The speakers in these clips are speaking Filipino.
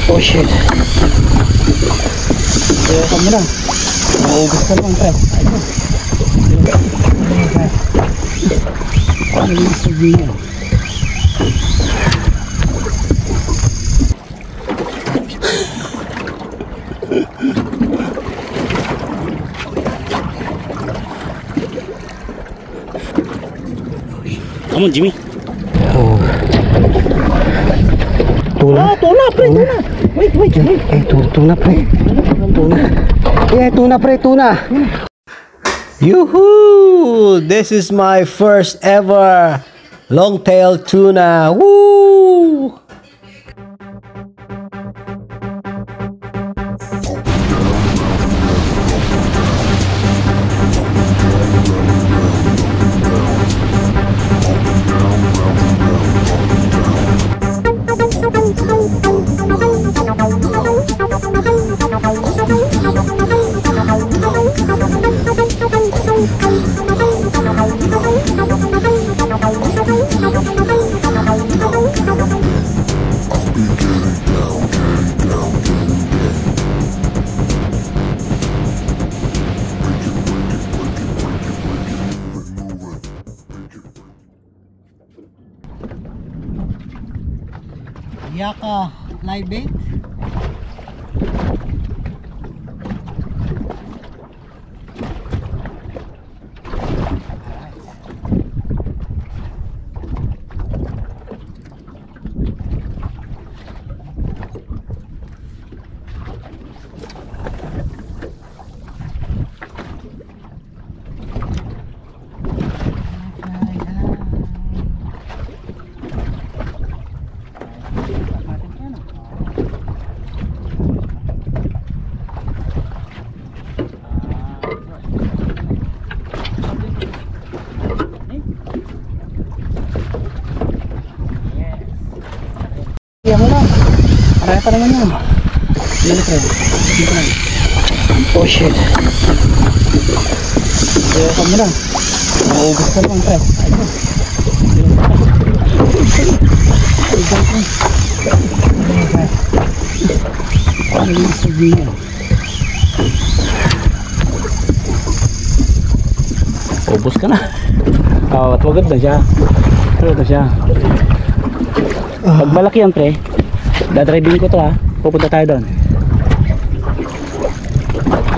Oh shit. Kaya mo lang. Maubos ka naman, pre. Ano yung sabihin niya? Come on, Jimmy. Oh. Tuna. Ah, tuna, pre, tuna. Wait. Tuna, pre. Tuna. Yeah, tuna, pre, tuna. Yoo-hoo! This is my first ever long-tail tuna. Woo! Yaka live bait. Kaya mo lang. Marami pa naman yan. Yan na, friend. Dito lang. Oh shit. Kaya mo lang. Maubos ka naman, friend. Ano yung sabihin niya? Ubus ka na. Oh, tuwagad na siya. Tuwagad na siya. Pag malaki yan, pre, dadriving ko to, ha. Pupunta tayo doon.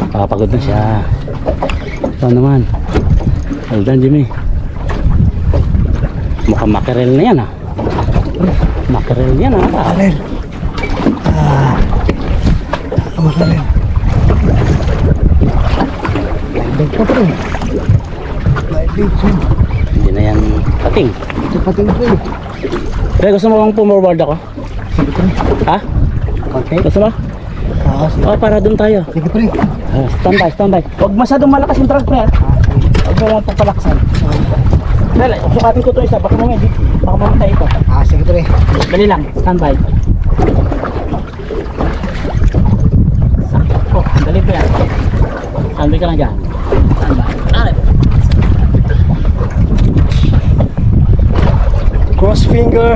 Pagod na siya. Ito naman. Well done, Jimmy. Mukhang mackerel na yan, ha. Mackerel yan, ha. Mackerel. Mackerel. Live ka, pre. Live bait yun. Hindi na yan pating. Ito pating, pre. Pre, gusto mo bang pumorward ako? Sige, pre. Ha? Okay. Gusto mo? Sige. Oh, para doon tayo. Sige, pre. Standby. Huwag masyadong malakas yung truck, pre, ha? Huwag mo lang papalaksan. Dali, sukatin ko ito isa. Baka mamatay ito. Sige, pre. Dali lang, standby. Oh, dali, pre. Standby ka lang dyan. Standby. Cross finger.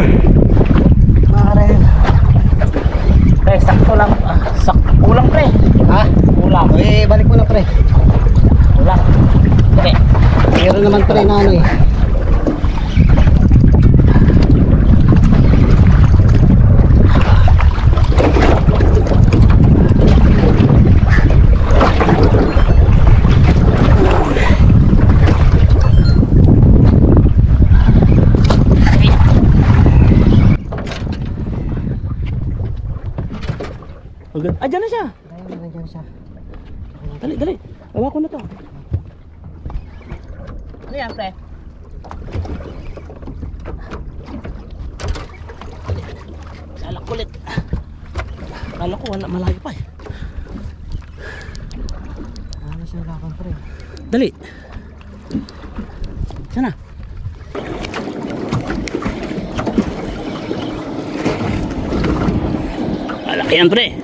Mackerel. Pre, sakto lang. Kulang, pre. Ha? Kulang. Balik mo na, pre. Kulang. Pre. Meron naman, pre, na ano eh. Diyan na siya. Nandiyan siya. Dali. Hawa ko na to. Ano yan, pre? Alak kulit. Kala ko wala, malayo pa, eh. Ano siya lakang, pre? Dali. Sana. Malaki yan, pre.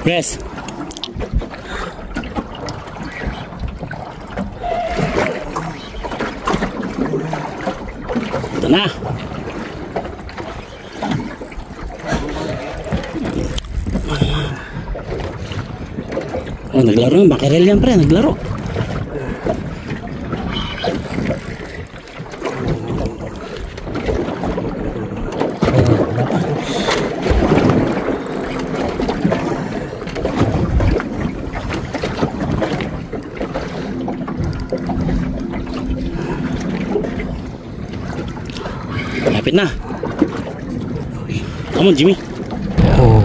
Yes. Ito na. Oh, naglaro yung makarel yan pre, naglaro. Lapit na. Come on, Jimmy. Oh.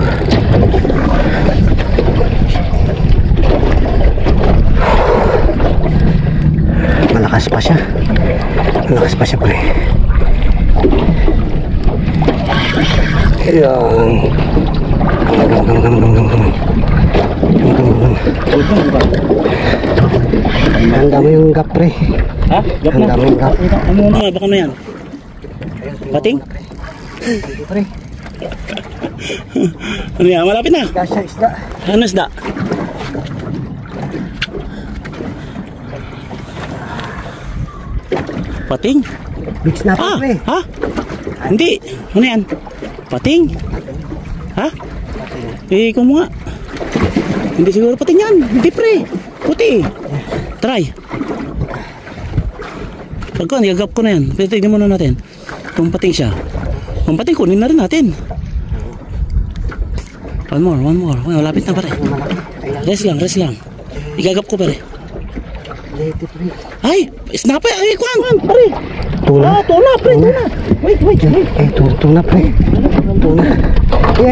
Malakas pa siya. Malakas pa siya, pre. Ayan. Handa mo yung gap, pre. Ha? Gap na. Handa mo yung gap. Ano na, baka na yan. Pating? Pre, Ano yan? Malapit na. kasya isda. Ano isda? Pating? Big snapper, pre. Ha? Hindi. Ano yan? Pating? Ha? Eh, ikaw mo nga. Hindi siguro pating yan. Hindi pre. Puti. Try. Pagka, nagagap ko na yan. Pero tignan muna natin. Kung pating siya. Kung pating, kunin na rin natin. One more. Malapit na pare. Rest lang. Igagap ko pare. Ay, snapper. Ay, kuhan. Pare. Tuna. Tuna, pre. Tuna. Wait. Tuna, pre. Tuna.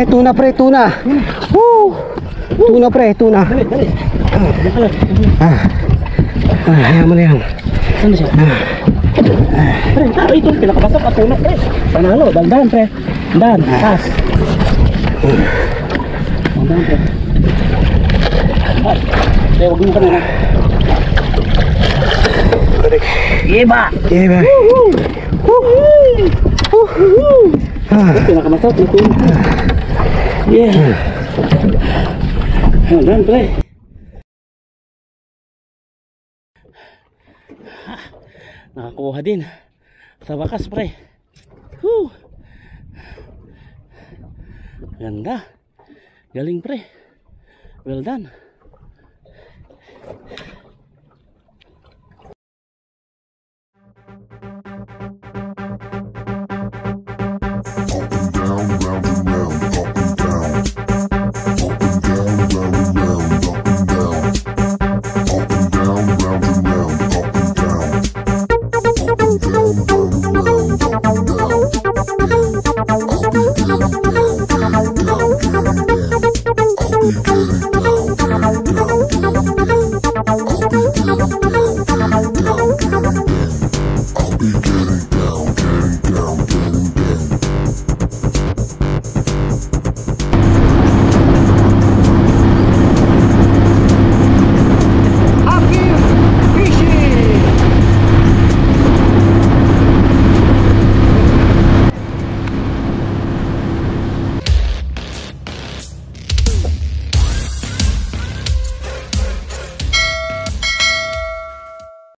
Tuna, pre. Tuna. Woo! Tuna, pre. Tuna. Dali. Hayaan mo na yan. Saan na siya? Pre, ito. Pinakabasok at tuna, pre. Panalo. Dandan, pre. Dan. Tas. Dandan, pre. Pre, huwag mo ka na. Iba. Pinakamasok na tuna. Yeah. Dan, pre. Nakakuha din sa wakas pre. Whew. Ganda. Galing pre. Well done. I'll be getting down.